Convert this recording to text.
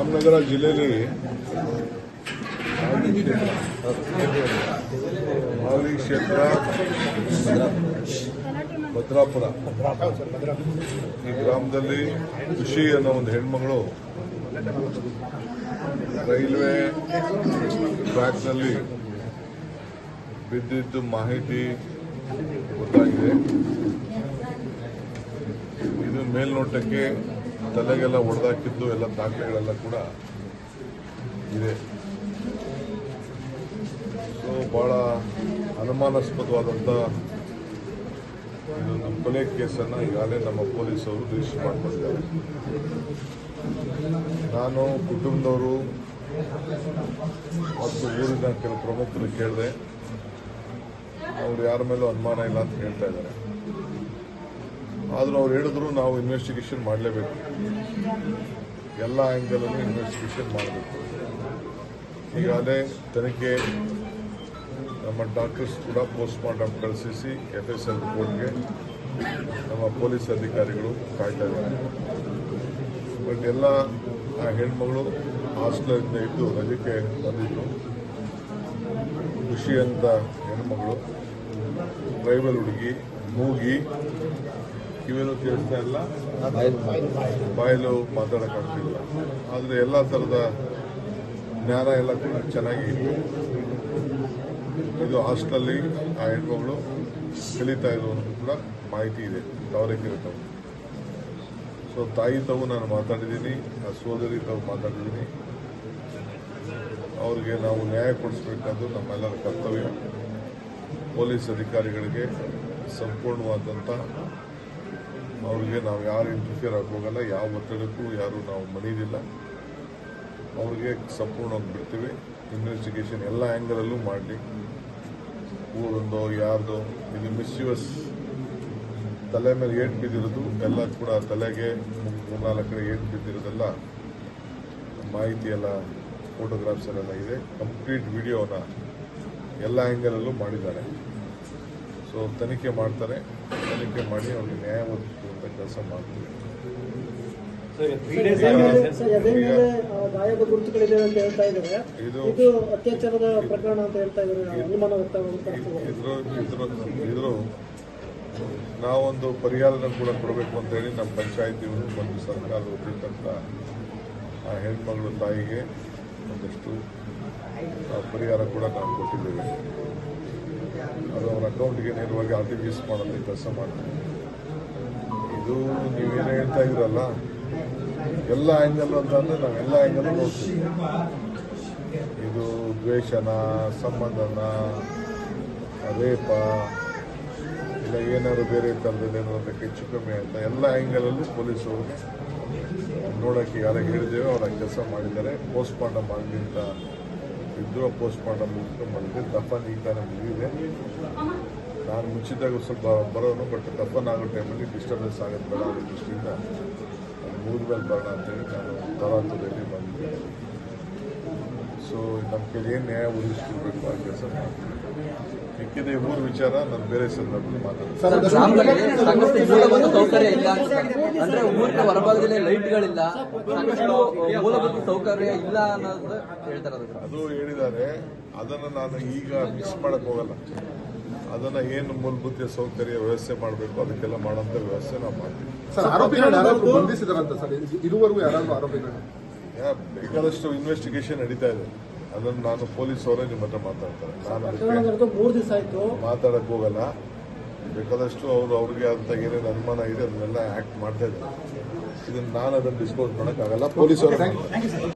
ರಾಮನಗರ ಜಿಲ್ಲೆಯಲ್ಲಿ ಮಾಗಡಿ ಕ್ಷೇತ್ರ ಭದ್ರಾಪುರ ಈ ಗ್ರಾಮದಲ್ಲಿ ಖುಷಿ ಅನ್ನೋ ಒಂದು ಹೆಣ್ಮಗಳು ರೈಲ್ವೆ ಟ್ರ್ಯಾಕ್ನಲ್ಲಿ ಬಿದ್ದಿದ್ದು ಮಾಹಿತಿ ಗೊತ್ತಾಗಿದೆ. ಇದು ಮೇಲ್ನೋಟಕ್ಕೆ ತಲೆಗೆಲ್ಲ ಹೊಡೆದಾಕಿದ್ದು ಎಲ್ಲ ದಾಖಲೆಗಳೆಲ್ಲ ಕೂಡ ಇದೆ. ಸೊ ಬಹಳ ಅನುಮಾನಾಸ್ಪದವಾದಂಥ ಇದೊಂದು ಕೊಲೆ ಕೇಸನ್ನು ಈಗಾಗಲೇ ನಮ್ಮ ಪೊಲೀಸರು ರಿಜಿಸ್ಟರ್ ಮಾಡಿಕೊಂಡಿದ್ದಾರೆ. ನಾನು ಕುಟುಂಬದವರು ಮತ್ತು ಊರಿನ ಕೆಲವು ಪ್ರಮುಖರು ಕೇಳಿದೆ. ಅವ್ರು ಯಾರ ಮೇಲೂ ಅನುಮಾನ ಇಲ್ಲ ಅಂತ ಹೇಳ್ತಾ ಇದ್ದಾರೆ. ಆದರೂ ಅವ್ರು ಹೇಳಿದ್ರು ನಾವು ಇನ್ವೆಸ್ಟಿಗೇಷನ್ ಮಾಡಲೇಬೇಕು, ಎಲ್ಲ ಆ್ಯಂಗಲಲ್ಲೂ ಇನ್ವೆಸ್ಟಿಗೇಷನ್ ಮಾಡಬೇಕು. ಈಗಾಗಲೇ ತನಿಖೆ ನಮ್ಮ ಡಾಕ್ಟರ್ಸ್ ಕೂಡ ಪೋಸ್ಟ್ ಮಾರ್ಟಮ್ ಕಳಿಸಿ FSL ರಿಪೋರ್ಟ್ಗೆ ನಮ್ಮ ಪೊಲೀಸ್ ಅಧಿಕಾರಿಗಳು ಕಾಯ್ತಾ ಇದ್ದಾರೆ. ಬಟ್ ಎಲ್ಲ ಆ ಹೆಣ್ಮಗಳು ಹಾಸ್ಟೆಲಿಂದ ಇದ್ದು ರಜಕ್ಕೆ ಬಂದಿದ್ದು. ಖುಷಿ ಅಂತ ಹೆಣ್ಮಗಳು, ಟ್ರೈಬಲ್ ಹುಡುಗಿ, ಮೂಗಿ, ಕಿವಿನೂ ಕೇಳಿಸ್ತಾ ಇಲ್ಲ, ಬಾಯಲು ಮಾತಾಡೋಕ್ಕಾಗ್ತಿಲ್ಲ. ಆದರೆ ಎಲ್ಲ ಥರದ ಜ್ಞಾನ ಎಲ್ಲ ಕೂಡ ಚೆನ್ನಾಗಿ ಇತ್ತು. ಇದು ಹಾಸ್ಟೆಲಲ್ಲಿ ಆ ಹೆಣ್ಮಗಳು ಕಲಿತಾ ಇರೋದು ಕೂಡ ಮಾಹಿತಿ ಇದೆ. ತಾವರೆಕೆರೆ ತಾವು. ಸೊ ತಾಯಿ ತಾವು ನಾನು ಮಾತಾಡಿದ್ದೀನಿ, ಆ ಸೋದರಿ ತಾವು ಮಾತಾಡಿದ್ದೀನಿ. ಅವ್ರಿಗೆ ನಾವು ನ್ಯಾಯ ಕೊಡಿಸ್ಬೇಕಾದ್ದು ನಮ್ಮೆಲ್ಲರ ಕರ್ತವ್ಯ. ಪೊಲೀಸ್ ಅಧಿಕಾರಿಗಳಿಗೆ ಸಂಪೂರ್ಣವಾದಂಥ ಅವ್ರಿಗೆ ನಾವು ಯಾರು ಇಂಟರ್ಫಿಯರ್ ಆಗೋಗಲ್ಲ, ಯಾವ ಒತ್ತಡಕ್ಕೂ ಯಾರು ನಾವು ಮಣಿದಿಲ್ಲ. ಅವ್ರಿಗೆ ಸಂಪೂರ್ಣವಾಗಿ ಬಿಡ್ತೀವಿ. ಇನ್ವೆಸ್ಟಿಗೇಷನ್ ಎಲ್ಲ ಆ್ಯಂಗಲಲ್ಲೂ ಮಾಡಲಿ. ಊರೊಂದೋ ಯಾರ್ದೋ ಇದು ಮಿಸ್ಯೂಸ್, ತಲೆ ಮೇಲೆ ಏಟು ಬಿದ್ದಿರೋದು ಎಲ್ಲ ಕೂಡ ತಲೆಗೆ 3-4 ಕಡೆ ಏಟು ಬಿದ್ದಿರೋದೆಲ್ಲ ಮಾಹಿತಿ ಎಲ್ಲ ಫೋಟೋಗ್ರಾಫ್ಸ್ ಎಲ್ಲ ಇದೆ. ಕಂಪ್ಲೀಟ್ ವಿಡಿಯೋನ ಎಲ್ಲ ಆ್ಯಂಗಲಲ್ಲೂ ಮಾಡಿದ್ದಾರೆ. ಸೊ ತನಿಖೆ ಮಾಡ್ತಾರೆ, ತನಿಖೆ ಮಾಡಿ ಅವ್ರಿಗೆ ನ್ಯಾಯ ಒದಗಿಸುವಂಥ ಕೆಲಸ ಮಾಡ್ತೀವಿ. ಗಾಯದ ಗುರುತುಗಳಿದೆ ಅಂತ ಹೇಳ್ತಾ ಇದ್ದಾರೆ. ಇದು ಅತ್ಯಾಚಾರದ ಪ್ರಕರಣ ಅಂತ ಹೇಳ್ತಾ ಇದ್ದಾರೆ. ಅನುಮಾನ ಇದ್ರು ನಾವೊಂದು ಪರಿಹಾರನ ಕೂಡ ಕೊಡಬೇಕು ಅಂತ ಹೇಳಿ ನಮ್ಮ ಪಂಚಾಯತಿಗಳು ಮತ್ತು ಸರ್ಕಾರದ ವತಿಯಿಂದ ಆ ಹೆಣ್ಮಗಳು ತಾಯಿಗೆ ಒಂದಷ್ಟು ಪರಿಹಾರ ಕೂಡ ನಾವು ಕೊಟ್ಟಿದ್ದೇವೆ. ಅದು ಅವರ ಅಕೌಂಟ್ಗೆ ನೇರವಾಗಿ RTGS ಮಾಡೋಕ್ಕೆ ಕೆಲಸ ಮಾಡ್ತೀವಿ. ಇದು ನೀವೇನು ಹೇಳ್ತಾ ಇದ್ದೀರಲ್ಲ, ಎಲ್ಲ ಆ್ಯಂಗಲ್ ಅಂತಂದರೆ ನಾವೆಲ್ಲ ಆ್ಯಂಗಲ್ ನೋಡ್ತೀವಿ. ಇದು ದ್ವೇಷನ, ಸಂಬಂಧನ, ರೇಪ ಇಲ್ಲ ಏನಾದ್ರು ಬೇರೆ ಥರದಲ್ಲಿ ಏನಾದ್ರು ಹೆಚ್ಚು ಕಮ್ಮಿ ಅಂತ ಎಲ್ಲ ಆ್ಯಂಗಲಲ್ಲೂ ಪೊಲೀಸರು ನೋಡೋಕ್ಕೆ ಯಾರು ಹೇಳಿದ್ದೇವೆ ಅವರ ಕೆಲಸ ಮಾಡಿದ್ದಾರೆ. ಪೋಸ್ಟ್ ಮಾರ್ಟಮ್ ಮಾಡಲಿ ಅಂತ ಇದ್ದರೂ ಪೋಸ್ಟ್ ಮಾರ್ಟಮ್ ಮಾಡಿದ್ರೆ ದಫನ್ ಈಗ ತಾನೇ ಮುಗಿದಿದೆ. ನಾನು ಮುಂಚಿದಾಗ ಸ್ವಲ್ಪ ಬರೋನು, ಬಟ್ ದಫನ್ ಆಗೋ ಟೈಮಲ್ಲಿ ಡಿಸ್ಟರ್ಬೆನ್ಸ್ ಆಗೋದು ಬೇಡ ಅನ್ನೋ ದೃಷ್ಟಿಯಿಂದ ಮುಗಿದ ಮೇಲೆ ಬರೋಣ ಅಂತೇಳಿ ನಾನು ತರಾತುರಿಯಲ್ಲಿ ಬಂದಿದ್ದೆ. ಸೊ ನಮ್ಮ ಕೈಲಿ ಏನು ನ್ಯಾಯ ಒದಗಿಸ್ಕೊಡ್ಬೇಕು ಆ ಕೆಲಸ ಮಾಡ್ತೀನಿ. ಯಾಕೆಂದರೆ ಊರ ವಿಚಾರ ನಾನು ಬೇರೆ ಸಂದರ್ಭದಲ್ಲಿ ಮಾತಾಡ್ತೀನಿ. ಸೌಕರ್ಯ ಇಲ್ಲ ಅಂದ್ರೆ ಊರಿನ ಹೊರಭಾಗದಲ್ಲಿ ಲೈಟ್ಗಳಿಲ್ಲ, ಸಾಕಷ್ಟು ಮೂಲಭೂತ ಸೌಕರ್ಯ ಇಲ್ಲ ಅನ್ನೋದು ಹೇಳ್ತಾರೆ. ಅದು ಹೇಳಿದ್ದಾರೆ. ಅದನ್ನು ನಾನು ಈಗ ಮಿಸ್ ಮಾಡಕ್ ಹೋಗಲ್ಲ. ಅದನ್ನ ಏನು ಮೂಲಭೂತ ಸೌಕರ್ಯ ವ್ಯವಸ್ಥೆ ಮಾಡಬೇಕು ಅದಕ್ಕೆಲ್ಲ ಮಾಡೋಂಥ ವ್ಯವಸ್ಥೆ ನಾವು ಮಾಡ್ತೀವಿ. ಇದುವರೆಗೂ ಯಾರಾದ್ರೂ ಆರೋಪಿಗಳು ಬೇಕಾದಷ್ಟು ಇನ್ವೆಸ್ಟಿಗೇಷನ್ ನಡೀತಾ ಇದೆ. ಅದನ್ನು ನಾನು ಪೊಲೀಸ್ ಅವರೇ ನಿಮ್ಮ ಹತ್ರ ಮಾತಾಡ್ತಾರೆ. ನಾನು ಮಾತಾಡಕ್ ಹೋಗಲ್ಲ. ಬೇಕಾದಷ್ಟು ಅವ್ರಿಗೆ ಅಂತ ಏನೇನು ಅನುಮಾನ ಇದೆ ಅದನ್ನೆಲ್ಲ ಆಕ್ಟ್ ಮಾಡ್ತಾ ಇದ್ದಾರೆ. ಇದನ್ನು ನಾನು ಅದನ್ನು ಡಿಸ್ಕ್ಲೋಸ್ ಮಾಡೋಕ್ಕಾಗಲ್ಲ. ಪೊಲೀಸ್ ಅವರು